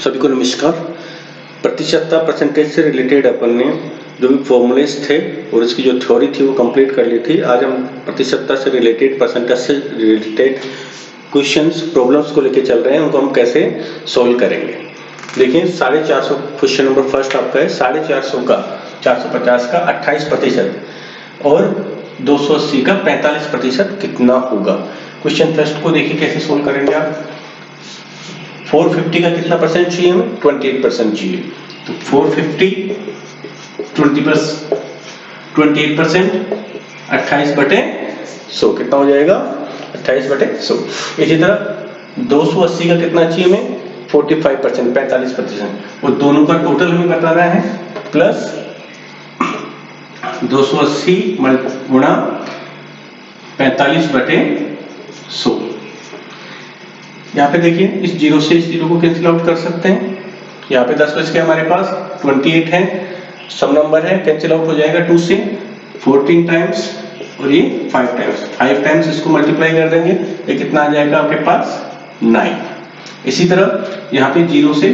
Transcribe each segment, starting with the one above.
सभी को नमस्कार। प्रतिशतता परसेंटेज से रिलेटेड अपन ने जो भी फॉर्मूलेस थे और इसकी जो थ्योरी थी वो कंप्लीट कर ली थी। आज हम प्रतिशतता से रिलेटेड, परसेंटेज से रिलेटेड क्वेश्चंस, प्रॉब्लम्स को लेके चल रहे हैं, उनको हम कैसे सोल्व करेंगे। देखिए 450 क्वेश्चन नंबर फर्स्ट आपका है। 450 का 450 का 28% और 280 का 45% कितना होगा। क्वेश्चन फर्स्ट को देखिए कैसे सोल्व करेंगे आप। 450 का कितना परसेंट चाहिए हमें? 28% चाहिए। तो 450 28% 28/100 कितना हो जाएगा? 28/100। इसी तरह 280 का कितना चाहिए हमें? 45% 45%। और दोनों का टोटल हमें बताना है, प्लस 280 गुणा 45/100। यहाँ पे देखिए इस जीरो से इस जीरो को कैंसिल आउट कर सकते हैं। यहाँ पे 10 बच के हमारे पास 28 है, सब नंबर है, कैंसिल आउट हो जाएगा 2 से 14 टाइम्स और ये 5 टाइम्स इसको मल्टीप्लाई कर देंगे, ये कितना आ जाएगा आपके पास? 9। इसी तरह यहाँ पे जीरो से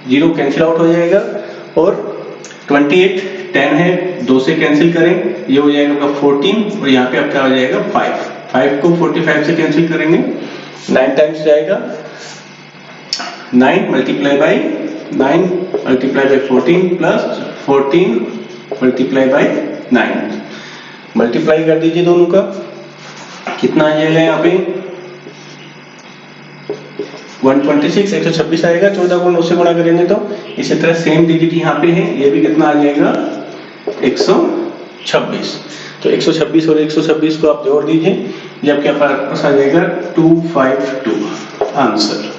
जीरो कैंसिल आउट हो जाएगा और 28 10 है, 2 से कैंसिल करें, ये हो जाएगा आपका 14 और यहाँ पे आपका हो जाएगा 5 को 45 से कैंसिल करेंगे, 9 टाइम्स जाएगा, 9 multiply by 14 plus 14 multiply by 9। Multiply कर दीजिए दोनों का, कितना आ जाएगा यहाँ पे? 126 126 आएगा। 14 को 9 से गुणा करेंगे तो इसी तरह सेम डिजिट यहाँ पे है, ये भी कितना आ जाएगा? 126। तो 126 और 126 को आप जोड़ दीजिए, ये आपके पास आ जाएगा 252 आंसर।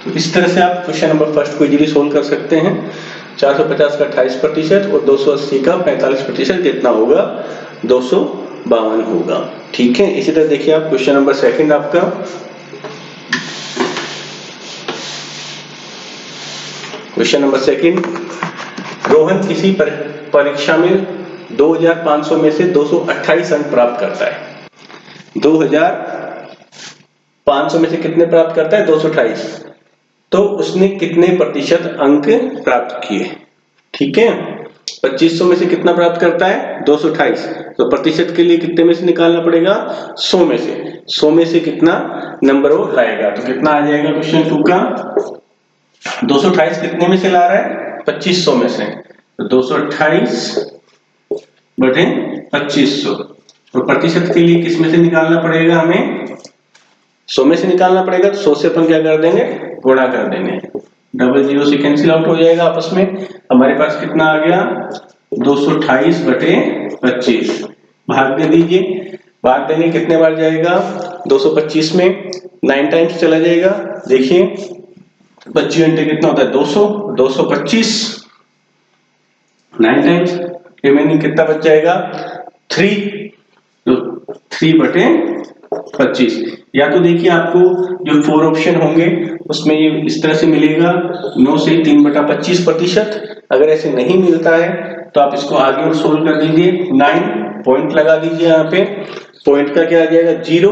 तो इस तरह से आप क्वेश्चन नंबर फर्स्ट को इजीली सोल्व कर सकते हैं। 450 का 28% और 280 का 45% कितना होगा? 252 होगा। ठीक है। इसी तरह देखिए आप क्वेश्चन नंबर सेकंड आपका। क्वेश्चन नंबर सेकंड, रोहन किसी परीक्षा में 2500 में से 228 अंक प्राप्त करता है। 2500 में से कितने प्राप्त करता है? 228। तो उसने कितने प्रतिशत अंक प्राप्त किए? ठीक है। 2500 में से कितना प्राप्त करता है? 228। तो प्रतिशत के लिए कितने में से निकालना पड़ेगा? 100 में से। 100 में से कितना नंबर वो लाएगा? तो कितना आ जाएगा क्वेश्चन 2 का? 228 कितने में से ला रहा है? 2500 में से। तो 228 बटे 2500। और प्रतिशत के लिए किस में से निकालना पड़ेगा हमें? 100 में से निकालना पड़ेगा। तो 100 से अपन क्या कर देंगे? गुणा कर देंगे। डबल जीरो से कैंसिल आउट हो जाएगा आपस में। हमारे पास कितना आ गया? 228 बटे 25। भाग दे दीजिए। भाग देंगे कितने बार जाएगा? 225 में 9 टाइम्स चला जाएगा। देखिए 25 घंटे कितना होता है? 200। 225 9 टाइम्स, रिमेनिंग कितना बच जाएगा? 3। तो 3 बटे 25। या तो देखिए आपको जो 4 ऑप्शन होंगे उसमें ये इस तरह से मिलेगा 9 से 3/25%। अगर ऐसे नहीं मिलता है तो आप इसको आगे और सोल्व कर दीजिए। 9 पॉइंट लगा दीजिए। यहाँ पे पॉइंट का क्या आ जाएगा? 0।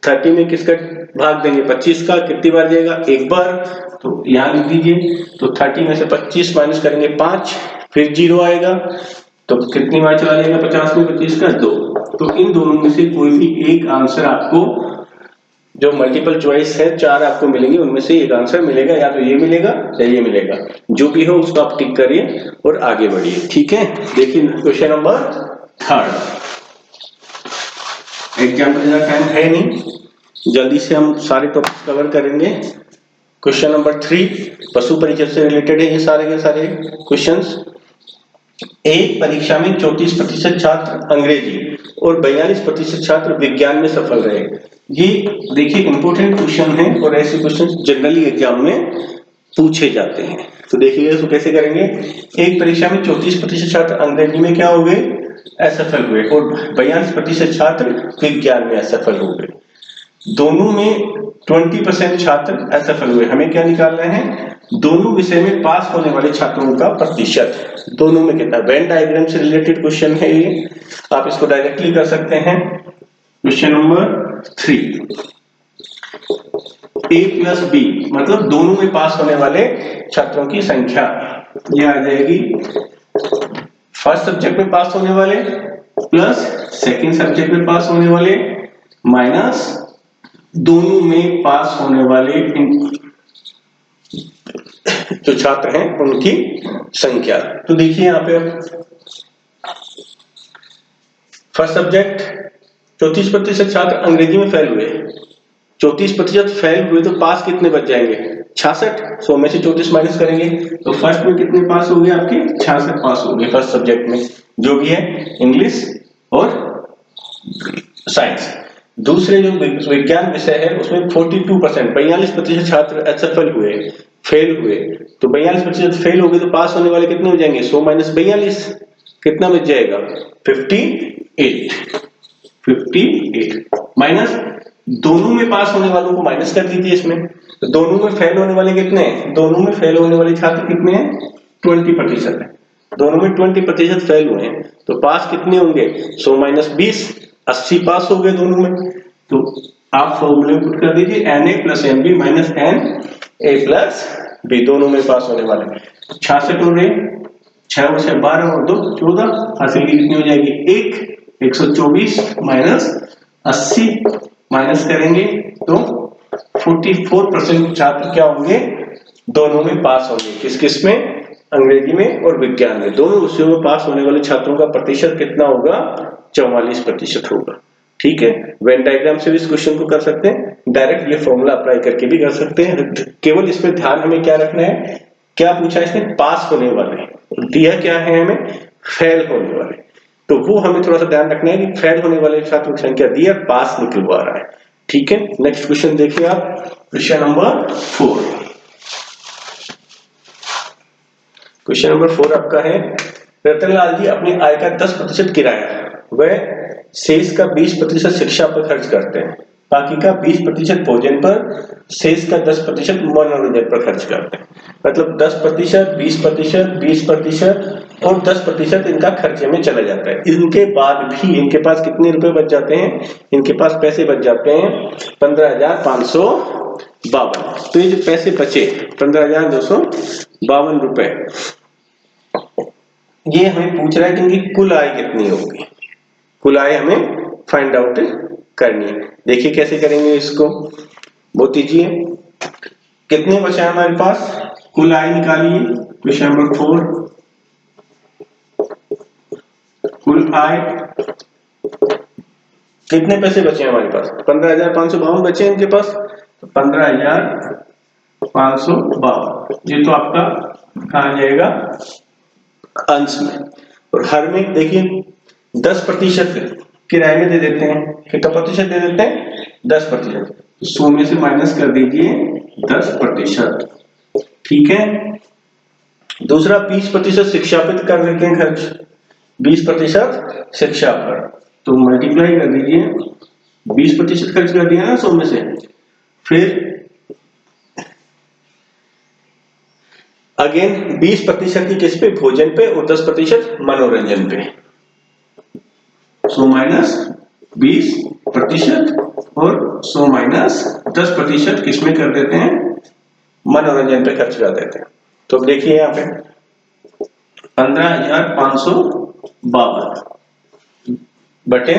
30 में किसका भाग देंगे? 25 का। कितनी बार जाएगा? एक बार। तो यहाँ लिख दीजिए। तो 30 में से 25 माइनस करेंगे 5, फिर 0 आएगा। तो कितनी बार चला जाएगा 50 में 25 का? 2। तो इन दोनों में से कोई भी एक आंसर आपको, जो मल्टीपल चॉइस है 4 आपको मिलेंगे, उनमें से एक आंसर मिलेगा। या तो ये मिलेगा या ये मिलेगा, जो भी हो उसको आप टिक करिए और आगे बढ़िए। ठीक है। देखिए क्वेश्चन नंबर थर्ड। एग्जाम का ज्यादा टाइम है नहीं, जल्दी से हम सारे टॉपिक्स कवर करेंगे। क्वेश्चन नंबर 3 पशु परिचय से रिलेटेड है ये सारे के सारे क्वेश्चंस। एक परीक्षा में 34% छात्र अंग्रेजी और 42% छात्र विज्ञान में सफल रहे। ये देखिए इंपॉर्टेंट क्वेश्चन है और ऐसे क्वेश्चन जनरली एग्जाम में पूछे जाते हैं। तो देखिएगा इसको कैसे करेंगे। एक परीक्षा में 34% छात्र अंग्रेजी में क्या हो गए? असफल हुए और 42% छात्र विज्ञान में असफल हो गए। दोनों में 20% छात्र असफल हुए। हमें क्या निकालना है? दोनों विषय में पास होने वाले छात्रों का प्रतिशत। दोनों में कितना? वेन डायग्राम से रिलेटेड क्वेश्चन है ये, आप इसको डायरेक्टली कर सकते हैं। Question number 3, A plus B मतलब दोनों में पास होने वाले छात्रों की संख्या, ये आ जाएगी फर्स्ट सब्जेक्ट में पास होने वाले प्लस सेकंड सब्जेक्ट में पास होने वाले माइनस दोनों में पास होने वाले जो छात्र हैं उनकी संख्या। तो देखिए यहाँ पे फर्स्ट सब्जेक्ट 34% छात्र अंग्रेजी में फेल हुए, 34% फेल हुए तो पास कितने बच जाएंगे 66, 100 में से 34 माइनस करेंगे तो फर्स्ट में कितने पास हो गए आपके 66 पास हो गए फर्स्ट सब्जेक्ट में, जो भी है इंग्लिश और साइंस। दूसरे जो विज्ञान विषय है उसमें 42% 42% छात्र असफल हुए, फेल हुए, तो 42% फेल हो गए तो पास होने वाले कितने हो जाएंगे 100 माइनस 42 कितना बच जाएगा 58 माइनस दोनों में पास होने वालों को माइनस कर दीजिए इसमें, तो दोनों में फेल होने वाले कितने हैं, दोनों में फेल होने वाले छात्र कितने हैं 20% है, दोनों में 20% फेल हुए हैं तो पास कितने होंगे 100 माइनस 20 80 पास हो गए दोनों में। तो आप फॉर्मूले पुट कर दीजिए Na plus Nb minus Na plus B, दोनों में पास होने वाले 66 हो रहे, 6 और 6 12 और 2 14, हासिल की कितनी हो जाएगी 124 माइनस 80 माइनस करेंगे तो 44% छात्र क्या होंगे दोनों में पास होंगे, किस किस में अंग्रेजी में और विज्ञान में, दोनों विषयों में पास होने वाले छात्रों का प्रतिशत कितना होगा 44% होगा। ठीक है, वेन डायग्राम से भी इस क्वेश्चन को कर सकते हैं, डायरेक्ट ये फॉर्मूला अप्लाई करके भी कर सकते हैं, केवल इसमें ध्यान हमें क्या रखना है, क्या पूछा इसमें पास होने वाले, दिया क्या है हमें फेल होने वाले, तो वो हमें थोड़ा सा ध्यान रखना है कि फेल होने वाले छात्रों की संख्या दी है, पास निकलवा रहा है। ठीक है, नेक्स्ट क्वेश्चन देखिए आप, क्वेश्चन नंबर 4। क्वेश्चन नंबर 4 आपका है, रतनलाल जी अपनी आय का 10% किराया वह शेष का 20% शिक्षा पर खर्च करते हैं, बाकी का 20% भोजन पर, शेष का 10% मनोरंजन पर खर्च करते हैं, मतलब 10%, 20%, 20% और 10% इनका खर्चे में चला जाता है। इनके बाद भी इनके पास कितने रुपए बच जाते हैं, इनके पास पैसे बच जाते हैं 15,552। तो ये जो पैसे बचे 15,252 रुपए, ये हमें पूछ रहा है कि इनकी कुल आय कितनी होगी, कुल आय हमें फाइंड आउट करनी है। देखिए कैसे करेंगे इसको, वो दीजिए कितने बचे हमारे पास, कुल आय निकालिए, क्वेश्चन नंबर 4 कुल आय कितने पैसे बचे हमारे पास 15,552 बचे हैं इनके पास, तो 15,552 ये तो आपका कहाँ जाएगा अंश में, और हर में देखिए 10% किराए में दे देते हैं, कितना प्रतिशत दे देते हैं 10%, 100 में से माइनस कर दीजिए 10%। ठीक है, दूसरा 20% शिक्षा पे कर देते हैं खर्च, 20% शिक्षा पर, तो मल्टीप्लाई कर दीजिए 20% खर्च कर दिया ना 100 में से, फिर अगेन 20% की किस पे भोजन पे और 10% मनोरंजन पे, 100 माइनस 20% और 100 माइनस 10% किसमें कर देते हैं मनोरंजन पे खर्च कर देते हैं। तो देखिए यहाँ पे 15,552 बटे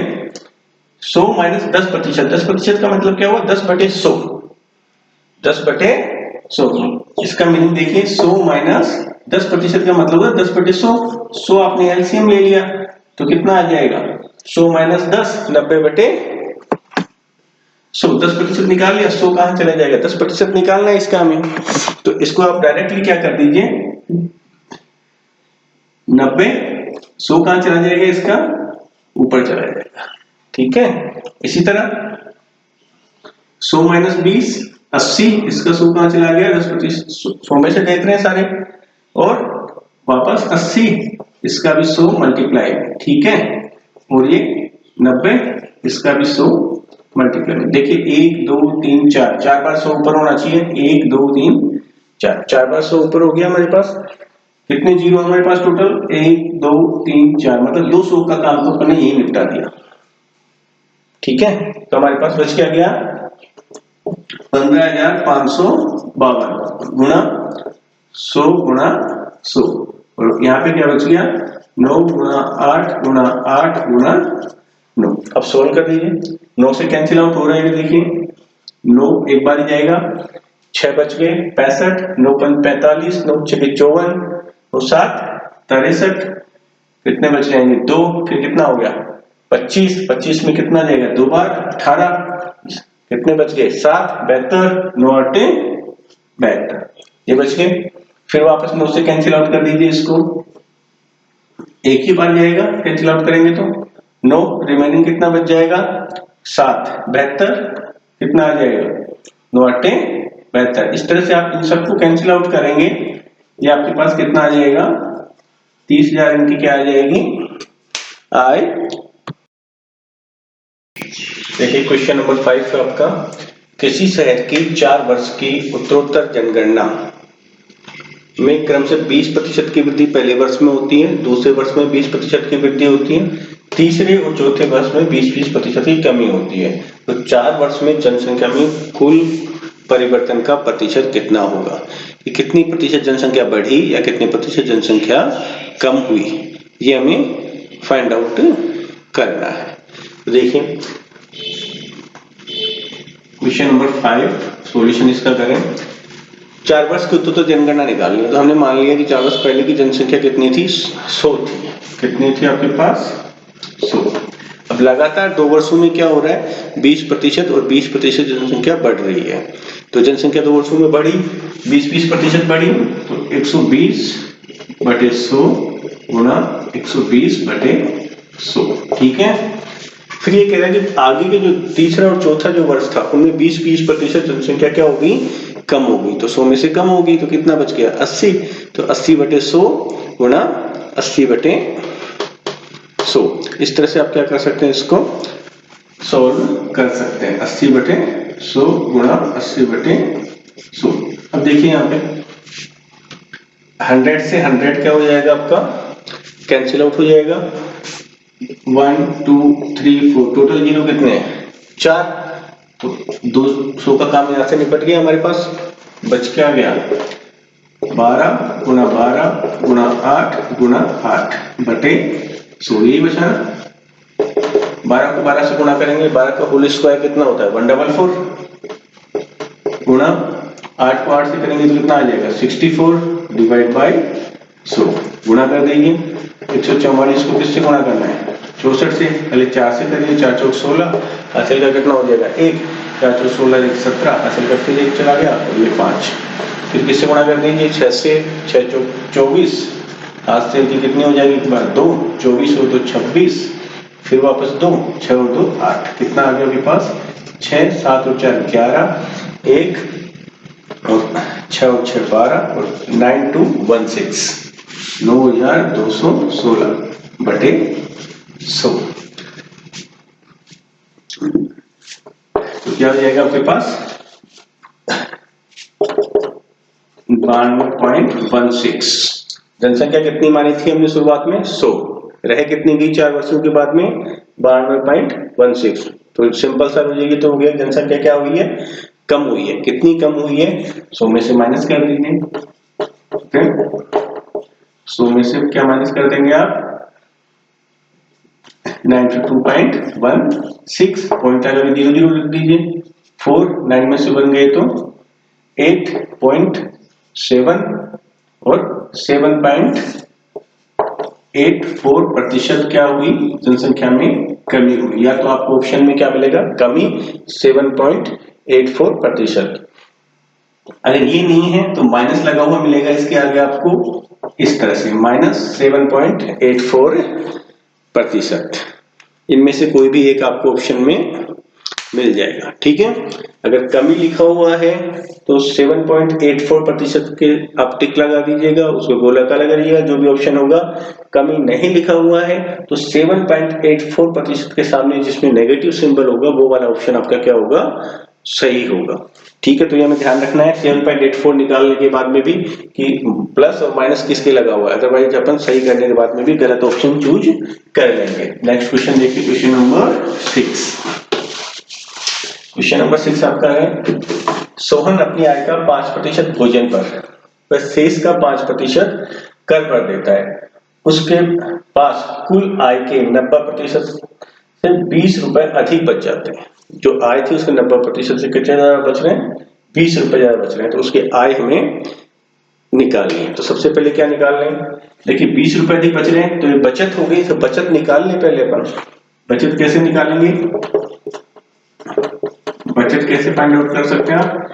100 माइनस 10%, 10% का मतलब क्या हुआ 10/100, 10/100, इसका मीनिंग देखिए 100 माइनस 10% का मतलब है 10/100, 100 आपने एलसीएम ले लिया तो कितना आ जाएगा 100 माइनस 10 90/100, 10% निकाल लिया, 100 कहां चला जाएगा 10% निकालना है इसका हमें, तो इसको आप डायरेक्टली क्या कर दीजिए 90, 100 कहां चला जाएगा इसका ऊपर चला जाएगा। ठीक है, इसी तरह 100 माइनस 20 80, इसका 100 कहां चला गया 10%, 100 में से देख रहे हैं सारे, और वापस 80, इसका भी 100 मल्टीप्लाई, ठीक है, और ये 90, इसका भी 100 मल्टीप्लाई। देखिए 1 2 3 4, 4 बार 100 ऊपर होना चाहिए, 1 2 3 4, 4 बार 100 ऊपर हो गया हमारे पास, कितने जीरो हमारे पास टोटल 1 2 3 4, मतलब 200 का काम तो अपने यही निपटा दिया। ठीक है, तो हमारे पास बच क्या गया 15,552 गुणा 100 गुणा 100, और यहाँ पे क्या बच गया 9 गुणा 8 गुणा 8 गुणा 9। अब सोल्व कर दीजिए, 9 से कैंसिल आउट हो रहा है, देखिए 9 एक बार ही जाएगा, 6 बच गए 65, 9 5 45, 9 6 54, 9 7 63, कितने बच जाएंगे 2, फिर कितना हो गया 25, 25 में कितना जाएगा 2 बार 18, कितने बच गए 7 72, 9 8 72, ये बच गए। फिर वापस 9 से कैंसिल आउट कर दीजिए, इसको एक ही बार जाएगा, कैंसिल आउट करेंगे तो 9 रिमेनिंग कितना बच जाएगा 7 72, कितना आ जाएगा 9 8 72। इस तरह से आप इन सबको कैंसिल आउट करेंगे, ये आपके पास कितना आ जाएगा 30,000 इनकी क्या आ जाएगी आय। देखिए क्वेश्चन नंबर 5 है आपका, किसी शहर की 4 वर्ष की उत्तरोत्तर जनगणना में क्रम से 20% की वृद्धि पहले वर्ष में होती है, दूसरे वर्ष में 20% की वृद्धि होती है, तीसरे और चौथे वर्ष में 20% की कमी होती है। तो 4 वर्ष में जनसंख्या में कुल परिवर्तन का प्रतिशत कितना होगा, कि कितनी प्रतिशत जनसंख्या बढ़ी या कितनी प्रतिशत जनसंख्या कम हुई, ये हमें फाइंड आउट करना है। तो देखिए क्वेश्चन नंबर 5 सॉल्यूशन इसका करें। 4 वर्ष की उत्तरोत्तर जनगणना निकालनी है, तो हमने मान लिया कि 4 वर्ष पहले की जनसंख्या कितनी थी 100 थी, कितनी थी आपके पास 100। अब लगातार 2 वर्षों में क्या हो रहा है 20% और 20% जनसंख्या बढ़ रही है, तो जनसंख्या 2 वर्षों में बढ़ी 20% बढ़ी, तो 120/100 गुणा 120/100, ठीक है। फिर ये कह रहा है कि आगे के जो तीसरा और चौथा जो वर्ष था उनमें 20% जनसंख्या क्या होगी कम होगी, तो 100 में से कम होगी, तो कितना बच गया 80, तो 80/100 गुणा 80/100। इस तरह से आप क्या कर सकते हैं, इसको सोल्व कर सकते हैं, 80/100 गुणा 80/100। अब देखिए यहाँ पे 100 से 100 क्या हो जाएगा आपका कैंसिल आउट हो जाएगा, 1 2 3 4 टोटल जीरो कितने हैं 4, तो 200 का काम यहाँ से निपट गया, हमारे पास बच क्या गया 12 गुणा 12 गुणा 8 गुणा 8/100, यही बचा ना। 12 को 12 से गुणा करेंगे, 12 का होल स्क्वायर कितना होता है 144, गुणा 8 को 8 से करेंगे तो कितना आ जाएगा 64/100, गुणा कर देंगे। 144 को किससे गुणा करना है 64 से, पहले 4 से करिए, 4 चौक 16, हासिल का कितना हो जाएगा 1, 4 चौक 16 1 17, हासिल का फिर 1 चला गया और ये 5, फिर किससे गुणा कर देंगे 6 से, 6 चौक 24, हासिल की कितनी हो जाएगी एक बार 2, 24 हो तो 26, फिर वापस 2, 6 और 2 8, कितना आ गया आपके पास 6 7 और 4 11, 1 और 6 और 6 12 और 9216, 9216/100, तो क्या हो जाएगा आपके पास 92.16। जनसंख्या कितनी मानी थी हमने शुरुआत में 100, रह कितनी गई 4 वर्षों के बाद में 92.16, तो सिंपल सा हो जाएगी, तो हो गया जनसंख्या क्या हुई है कम हुई है, कितनी कम हुई है 100 में से माइनस कर दीजिए, 100 में से क्या माइनस कर देंगे आप 92.16, पॉइंट आगे 0 0 लिख दीजिए, 4 9 में से बन गए तो 8.7 और 7.84% क्या हुई जनसंख्या में कमी हुई, या तो आपको ऑप्शन में क्या मिलेगा कमी 7.84%। अगर ये नहीं है तो माइनस लगा हुआ मिलेगा इसके आगे आपको इस तरह से -7.84%, इनमें से कोई भी एक आपको ऑप्शन में मिल जाएगा, ठीक है। अगर कमी लिखा हुआ है तो 7.84% के आप टिक लगा दीजिएगा, उसको गोला का लगाइएगा, जो भी ऑप्शन होगा। कमी नहीं लिखा हुआ है तो 7.84% के सामने जिसमें नेगेटिव सिंबल होगा वो वाला ऑप्शन आपका क्या होगा सही होगा, ठीक है। तो ये हमें ध्यान रखना है 7.84 निकालने के बाद में भी कि प्लस और माइनस किसके लगा हुआ है, अदरवाइज अपन सही करने के बाद में भी गलत ऑप्शन चूज कर लेंगे। नेक्स्ट क्वेश्चन देखिए, क्वेश्चन नंबर 6। क्वेश्चन नंबर 6 आपका है सोहन अपनी आय का 5% भोजन पर व शेष का 5% कर पर देता है। उसके पास कुल आय के 90% से 20 रुपए अधिक बच जाते हैं। जो आय थी उसके 90% से कितने ज्यादा बच रहे हैं? 20 रुपए ज्यादा बच रहे हैं। तो उसकी आय हमें निकालनी है। तो सबसे पहले क्या निकाल लें? देखिए 20 रुपए अधिक बच रहे हैं तो ये बचत हो गई। तो बचत निकाल लें पहले अपन। बचत कैसे निकालेंगे? बचत कैसे फाइंड आउट कर सकते हैं आप?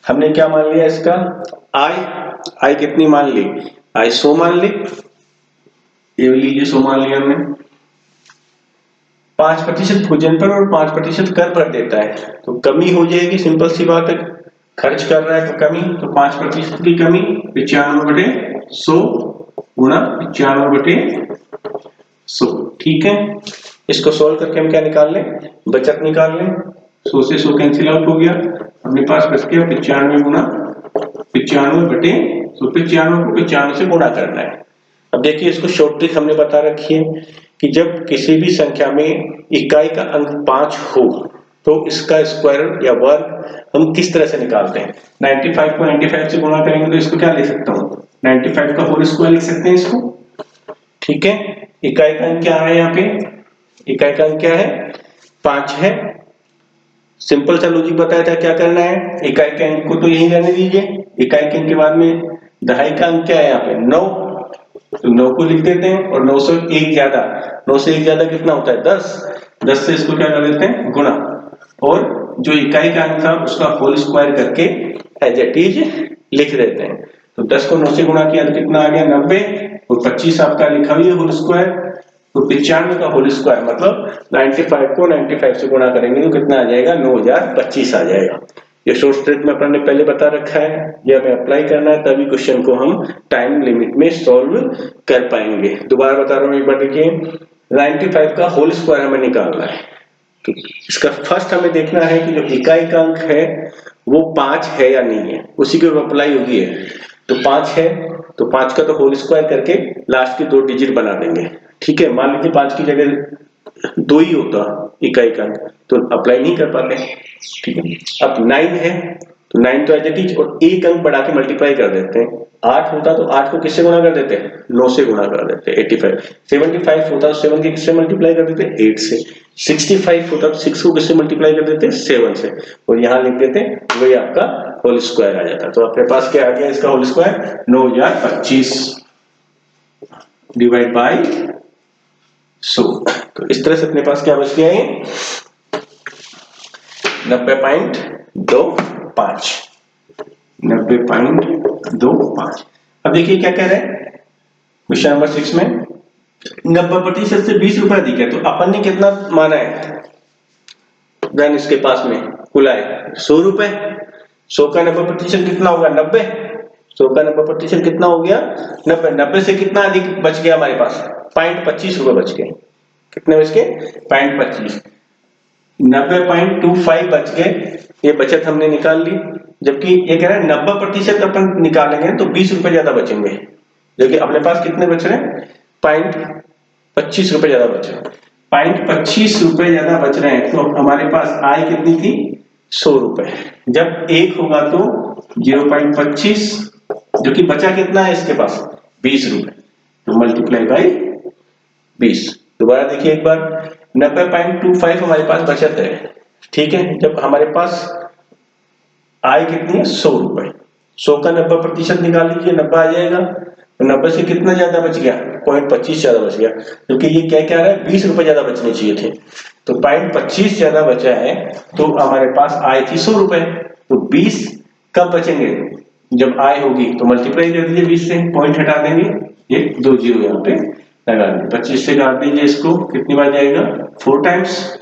हमने क्या मान लिया इसका? आय कितनी मान ली? आय 100 मान ली। ये लीजिए 100 मान लिया हमने। 5% भोजन पर और 5% कर पर देता है तो कमी हो जाएगी। सिंपल सी बात है, खर्च कर रहा है तो कमी, तो 5% की कमी 95/100 गुणा 95/100। ठीक है, इसको सोल्व करके हम क्या निकाल लें? बचत निकाल लें। 100 से 100 कैंसिल आउट हो गया। अपने पास बच गया 95 गुणा 95/100। 95 को 95 से गुणा करना है। अब देखिए इसको शॉर्ट ट्रिक हमने बता रखी है कि जब किसी भी संख्या में इकाई का अंक 5 हो तो इसका स्क्वायर या वर्ग हम किस तरह से निकालते हैं? 95 को 95 से गुणा करेंगे तो इसको क्या लिख सकता हूं? 95 का होल स्क्वायर लिख सकते हैं इसको। ठीक है, इकाई का अंक क्या है? यहाँ पे इकाई का अंक क्या है? 5 है। सिंपल सा लॉजिक बताया था क्या करना है। इकाई के अंक को तो यही रहने दीजिए। इकाई के अंक के बाद में दहाई का अंक क्या है? यहाँ पे 9, तो 9 को लिख देते हैं। और 9 से 1 ज्यादा, 9 से 1 ज्यादा कितना होता है? 10। 10 से इसको क्या कर देते हैं? गुणा। और जो इकाई का अंक था उसका होल स्क्वायर करके एज इट इज लिख देते हैं। तो 10 को 9 से गुणा किया तो कितना आ गया? 90। और 25 आपका लिखा हुआ है होल स्क्वायर। तो 95 का होल स्क्वायर मतलब 95 को 95 से गुणा करेंगे तो कितना आ जाएगा? 9025 आ जाएगा। ये शॉर्ट ट्रिक में अपन ने पहले बता रखा है, ये हमें अप्लाई करना है तभी क्वेश्चन को हम टाइम लिमिट में सॉल्व कर पाएंगे। दोबारा बता रहा हूं, एक बार देखिए 95 का होल स्क्वायर हमें निकालना है। तो इसका फर्स्ट हमें देखना है कि जो इकाई का अंक है वो 5 है या नहीं है, उसी के ऊपर अप्लाई होगी है। तो 5 है तो 5 का तो होल स्क्वायर करके लास्ट के 2 डिजिट बना देंगे। ठीक है, मान लीजिए 5 की जगह 2 ही होता इकाई का अंक तो अप्लाई नहीं कर पाते। ठीक है, अब 9 है तो 9 तो एज इट इज और एक अंक बढ़ा के मल्टीप्लाई कर देते हैं। 8 होता तो 8 को किससे गुणा कर देते? 9 से गुणा कर देते 85। 75 होता तो 7 के किससे मल्टीप्लाई कर देते? 8 से। 65 होता तो 6 को किससे मल्टीप्लाई कर देते? 7 से। और यहाँ लिख देते वही आपका होल स्क्वायर आ जाता। तो आपके पास क्या आ गया इसका होल स्क्वायर? 9025 divide by 100। तो इस तरह से अपने पास क्या बच गया है? 90.25। 90.25। अब देखिए क्या कह रहे हैं क्वेश्चन नंबर 6 में 90% से 20 रुपए अधिक है। तो अपन ने कितना माना है? देन इसके पास में कुल आय 100 रुपए। 100 का 90% कितना होगा? 90। 100 का 90% कितना हो गया? 90। 90 से कितना अधिक बच गया हमारे पास? 0.25 रुपए बच गए। कितने बच गए? 0.25। 90.25 बच गए। ये बचत हमने निकाल ली। जबकि ये कह रहा है 90% अपन निकालेंगे तो 20 रुपए ज्यादा बचेंगे। जबकि अपने पास कितने बच रहे हैं? 0.25 रुपए ज्यादा बच रहे हैं। 0.25 रुपए ज्यादा बच रहे हैं तो हमारे पास आय कितनी थी? 100 रुपए। जब 1 होगा तो 0.25, जो कि बचा कितना है इसके पास? 20 रुपए। तो मल्टीप्लाई बाई 20। दोबारा देखिए एक बार 90.25 हमारे पास बचत है। ठीक है, जब हमारे पास आय कितनी है? 100 रुपए। 100 का 90% निकाल लीजिए, 90 आ जाएगा। तो 90 से कितना ज्यादा बच गया? 0.25 ज्यादा बच गया। क्योंकि ये क्या कह रहा है? 20 रुपए ज्यादा बचने चाहिए थे। तो 0.25 ज्यादा बचा है तो हमारे पास आय थी 100 रुपए। तो 20 कब बचेंगे? जब आय होगी। तो मल्टीप्लाई कर दीजिए 20 से, पॉइंट हटा देंगे, ये 2 जीरो यहाँ पे लगा देंगे। 25 से काट दीजिए इसको, कितनी बार जाएगा? 4 टाइम्स।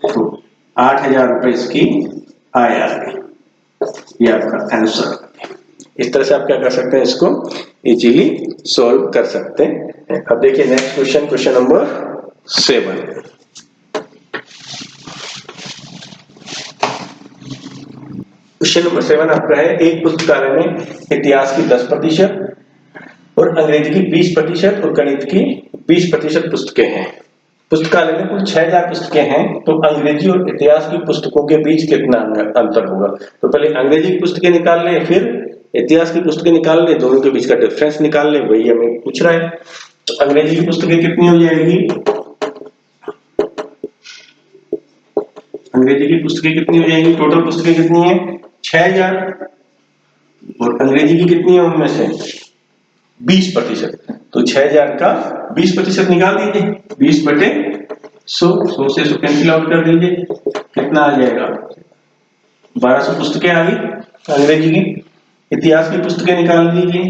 तो 8000 रुपए इसकी आय आ गई। ये आपका आंसर। इस तरह से आप क्या कर सकते हैं? इसको इजीली सॉल्व कर सकते हैं। अब देखिए next question, question number 7। Question number 7 आपका है, एक पुस्तकालय में इतिहास की 10% और अंग्रेजी की 20% और गणित की 20% पुस्तकें हैं। पुस्तकालय में कुल 6000 पुस्तकें हैं, तो अंग्रेजी और इतिहास की पुस्तकों के बीच कितना अंतर होगा? तो पहले अंग्रेजी की पुस्तकें निकाल लें, फिर इतिहास की पुस्तकें निकाल लें, दोनों के बीच का डिफरेंस निकाल लें, वही हमें पूछ रहा है। तो अंग्रेजी की पुस्तकें कितनी हो जाएगी? अंग्रेजी की पुस्तकें कितनी हो जाएंगी? टोटल पुस्तकें कितनी है? 6000, और अंग्रेजी की कितनी है उनमें से? 20%। तो 6000 का 20% निकाल दीजिए, 20/100, 100 से 100 कैंसिल आउट कर दीजिए, कितना आ जाएगा? 1200 पुस्तकें आ गई अंग्रेजी की। इतिहास की पुस्तकें निकाल दीजिए,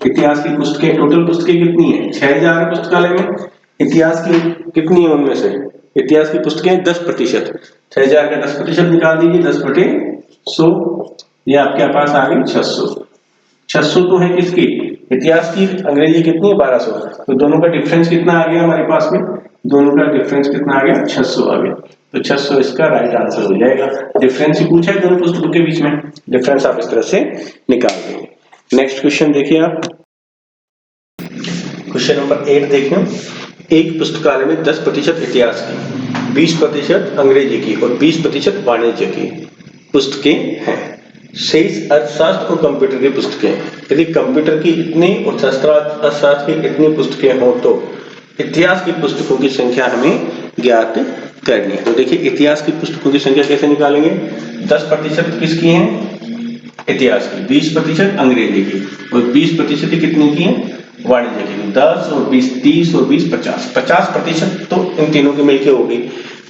इतिहास की पुस्तकें, टोटल पुस्तकें कितनी है? 6000 पुस्तकालय में, इतिहास की कितनी है उनमें से? इतिहास की पुस्तकें 10%, 6000 का 10% निकाल दीजिए, 10/100, ये आपके पास आ गई 600। 600 तो है किसकी? इतिहास की। अंग्रेजी कितनी है? 1200। तो दोनों का डिफरेंस कितना आ गया हमारे पास में? दोनों का डिफरेंस कितना आ गया? 600 आ गया। तो 600 इसका राइट आंसर हो जाएगा। डिफरेंस ही पूछा है दोनों पुस्तकों के बीच में, डिफरेंस आप इस तरह से निकाल देंगे। नेक्स्ट क्वेश्चन देखिए आप, क्वेश्चन नंबर 8 देखिए। एक पुस्तकालय में 10% इतिहास की, 20% अंग्रेजी की और 20% वाणिज्य की पुस्तकें हैं। शेष अर्थशास्त्र और कंप्यूटर की पुस्तकें, यदि कंप्यूटर की इतनी और अर्थशास्त्र की इतनी पुस्तकें हो तो इतिहास की पुस्तकों की संख्या हमें ज्ञात करनी है। तो देखिए इतिहास की पुस्तकों की संख्या कैसे निकालेंगे? 10% किसकी है? इतिहास की, 20% अंग्रेजी की और 20% कितनी की है? वाणिज्य की। 10 और 20 30 और 20 50, 50% तो इन तीनों की मिलकर होगी।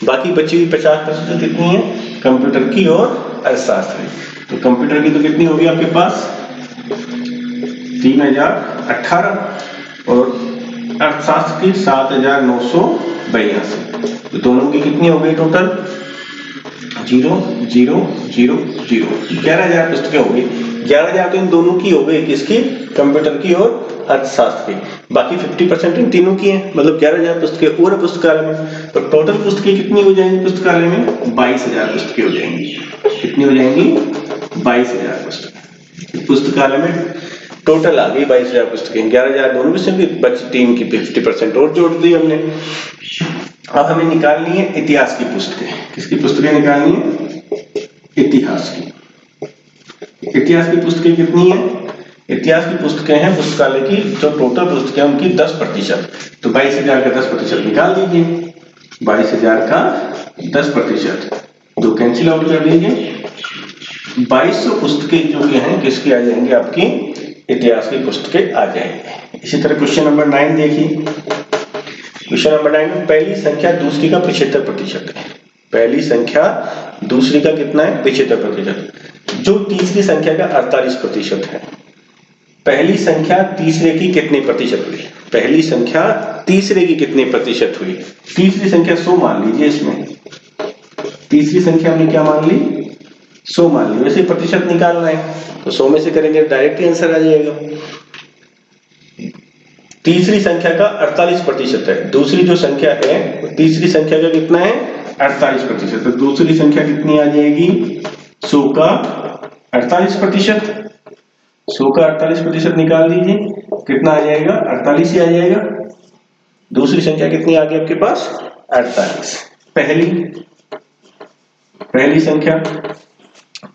बाकी बची हुई 50% कितनी है? कंप्यूटर की और अर्थशास्त्र की। तो कंप्यूटर की तो कितनी होगी आपके पास? 3018 और अर्थशास्त्र की 7982। तो दोनों की कितनी हो गई टोटल? 0 0 0 0, 11000 पुस्तकें हो गई। 11000 तो इन दोनों की हो गई, किसकी? कंप्यूटर की और अर्थशास्त्र की। बाकी 50% इन तीनों की है, मतलब 11000 पुस्तकें पूरे पुस्तकालय में। तो टोटल पुस्तकें कितनी हो जाएंगी पुस्तकालय में? 22000 पुस्तकें हो जाएंगी। कितनी हो जाएंगी? 22000 पुस्तकें पुस्तकालय में टोटल आ गई। 22000 पुस्तकें, 11000 दोनों में से, बची 3 की 50% और जोड़ दी हमने। अब हमें निकालनी है इतिहास की पुस्तकें। किसकी पुस्तकें निकालनी है? इतिहास की। इतिहास की पुस्तकें कितनी है? इतिहास की पुस्तकें हैं पुस्तकालय की, जो टोटल पुस्तकें उनकी 10%। तो 22000 का 10% निकाल दीजिए, 22000 का 10%, दो कैंसिल आउट कर दीजिए। 2200 पुस्तकें जो कि हैं किसकी आ जाएंगी? आपकी इतिहास की पुस्तकें आ जाएंगी। इसी तरह क्वेश्चन नंबर 9 देखिए। क्वेश्चन नंबर 9 में पहली संख्या दूसरी का 75% है। पहली संख्या दूसरी का कितना है? 75%, जो तीसरी संख्या का 48% है। पहली संख्या तीसरे की कितने प्रतिशत हुई? पहली संख्या तीसरे की कितने प्रतिशत हुई? तीसरी संख्या 100 मान लीजिए। इसमें तीसरी संख्या हमने क्या मान ली? 100 मान ली। वैसे प्रतिशत निकालना है तो 100 में से करेंगे, डायरेक्ट आंसर आ जाएगा। तीसरी संख्या का 48% है। दूसरी जो संख्या है तीसरी संख्या का कितना है? 48%। तो दूसरी संख्या कितनी आ जाएगी? 100 का 48%। 100 का 48% निकाल दीजिए, कितना आ जाएगा? 48 ही आ जाएगा। दूसरी संख्या कितनी आ गई आपके पास? 48।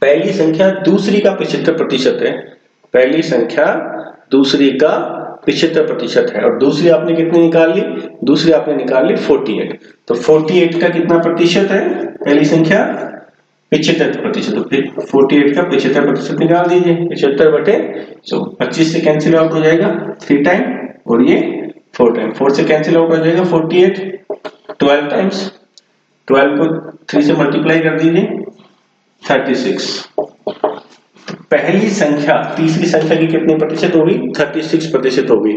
पहली संख्या दूसरी का 75% है। पहली संख्या दूसरी का 75% है और दूसरी आपने कितनी निकाल ली? दूसरी आपने निकाल ली 48। तो 48 का कितना प्रतिशत है? पहली संख्या 75%। तो फिर 48 का 75% निकाल दीजिए, 75/100, 25 से कैंसिल आउट हो जाएगा 3 टाइम और ये 4 टाइम, 4 से कैंसिल आउट हो जाएगा 48, 12 टाइम्स, 12 को 3 से मल्टीप्लाई कर दीजिए 36। पहली संख्या तीसरी संख्या की कितने प्रतिशत होगी? 36% होगी।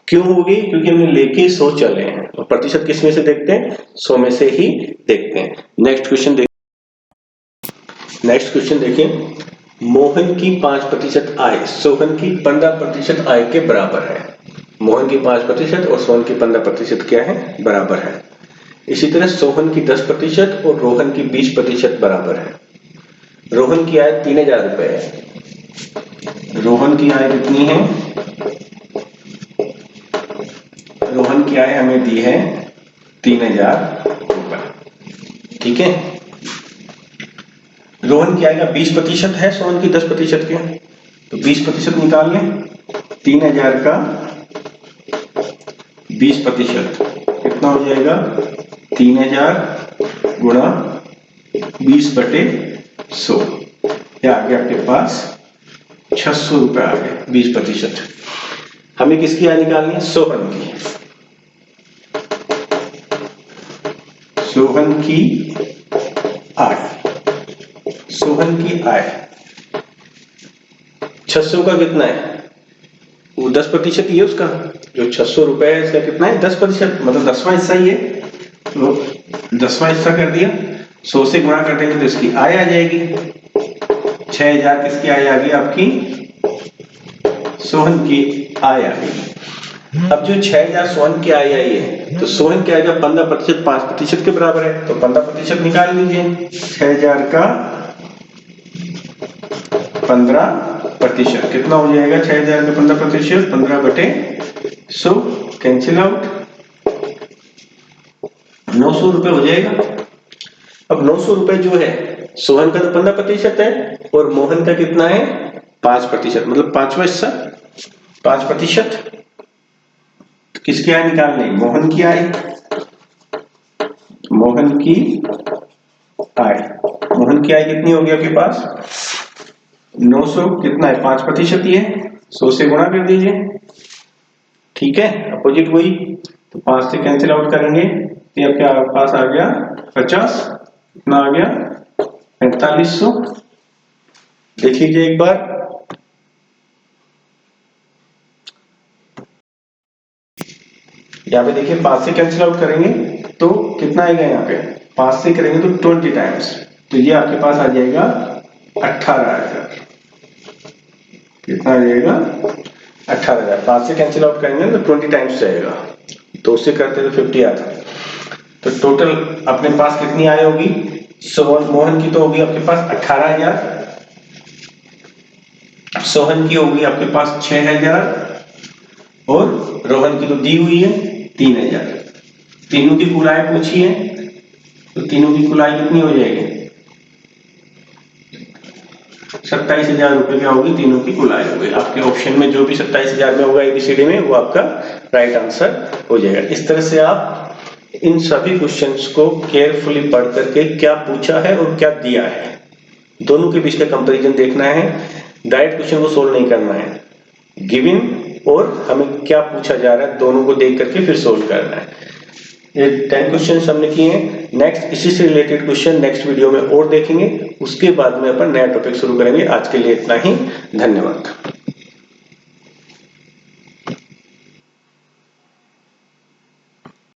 क्यों होगी? क्योंकि हमने लेके 100 चले हैं और प्रतिशत किस में से देखते हैं? 100 में से ही देखते हैं। नेक्स्ट क्वेश्चन देखिए। मोहन की 5% आय सोहन की 15% आय के बराबर है। मोहन की 5% और सोहन की 15% क्या है? बराबर है। इसी तरह सोहन की 10% और रोहन की 20% बराबर है। रोहन की आय 3000 रुपए है। रोहन की आय कितनी है? रोहन की आय हमें दी है 3000 रुपए। ठीक है, रोहन की आय का 20% है सोहन की 10% के, तो 20% निकाल लें। 3000 का 20% कितना हो जाएगा? 3000 गुणा 20/100, या आ गया आपके पास 600 रुपए आ गए। 20%। हमें किसकी आय निकालनी है? सोहन की। सोहन की आय, सोहन की आय 600 का कितना है? वो 10% ही है उसका, जो 600 रुपए है इसका कितना है? 10%, मतलब 10वां हिस्सा ही है, तो 10वां हिस्सा कर दिया। 100 से गुणा कर देंगे तो इसकी आय आ जाएगी 6000। किसकी आय आ गई? आपकी सोहन की आय आ गई। अब जो 6000 सोहन की आय आई है, तो सोहन की आय का 15% 5% के बराबर है, तो 15% निकाल लीजिए। 6000 का 15% कितना हो जाएगा? 6000 का 15%, 15/100, कैंसिल आउट, 900 रुपए हो जाएगा। अब 900 रुपए जो है, सोहन का तो 15% है और मोहन का कितना है? 5%, मतलब 5वां हिस्सा 5%। किसकी आय निकालनी? मोहन की आय। मोहन की आय, मोहन की आय कितनी होगी आपके पास? 900, कितना है? 5% ही है, 100 से गुणा कर दीजिए। ठीक है, अपोजिट वही, तो 5 से कैंसिल आउट करेंगे, ये आपके पास आ गया 50। कितना आ गया? 4500। देख लीजिए एक बार, यहाँ पे देखिए 5 से कैंसिल आउट करेंगे तो कितना आएगा? यहाँ पे 5 से करेंगे तो 20 टाइम्स, तो ये आपके पास आ जाएगा 18,000। कितना आ जाएगा? 18,000। 5 से कैंसिल आउट करेंगे तो 20 टाइम्स जाएगा, 2 से करते तो 50 आता। तो टोटल अपने पास कितनी आय होगी? मोहन की तो होगी आपके पास 18,000, सोहन की होगी आपके पास 6,000 और रोहन की तो दी हुई है 3,000। तीनों की कुल आय पूछी है, तो तीनों की कुल आय कितनी हो जाएगी? 27,000 रुपए क्या होगी? तीनों की कुल आय होगी। आपके ऑप्शन में जो भी 27,000 में होगा एबीसीडी में, वो आपका राइट आंसर हो जाएगा। इस तरह से आप इन सभी क्वेश्चंस को केयरफुली पढ़ करके क्या पूछा है और क्या दिया है, दोनों के बीच का कंपैरिजन देखना है। डायरेक्ट क्वेश्चन को सोल्व नहीं करना है, गिवन और हमें क्या पूछा जा रहा है, दोनों को देख करके फिर सोल्व करना है। ये 10 क्वेश्चन हमने किए हैं। नेक्स्ट इसी से रिलेटेड क्वेश्चन नेक्स्ट वीडियो में और देखेंगे, उसके बाद में अपन नया टॉपिक शुरू करेंगे। आज के लिए इतना ही, धन्यवाद।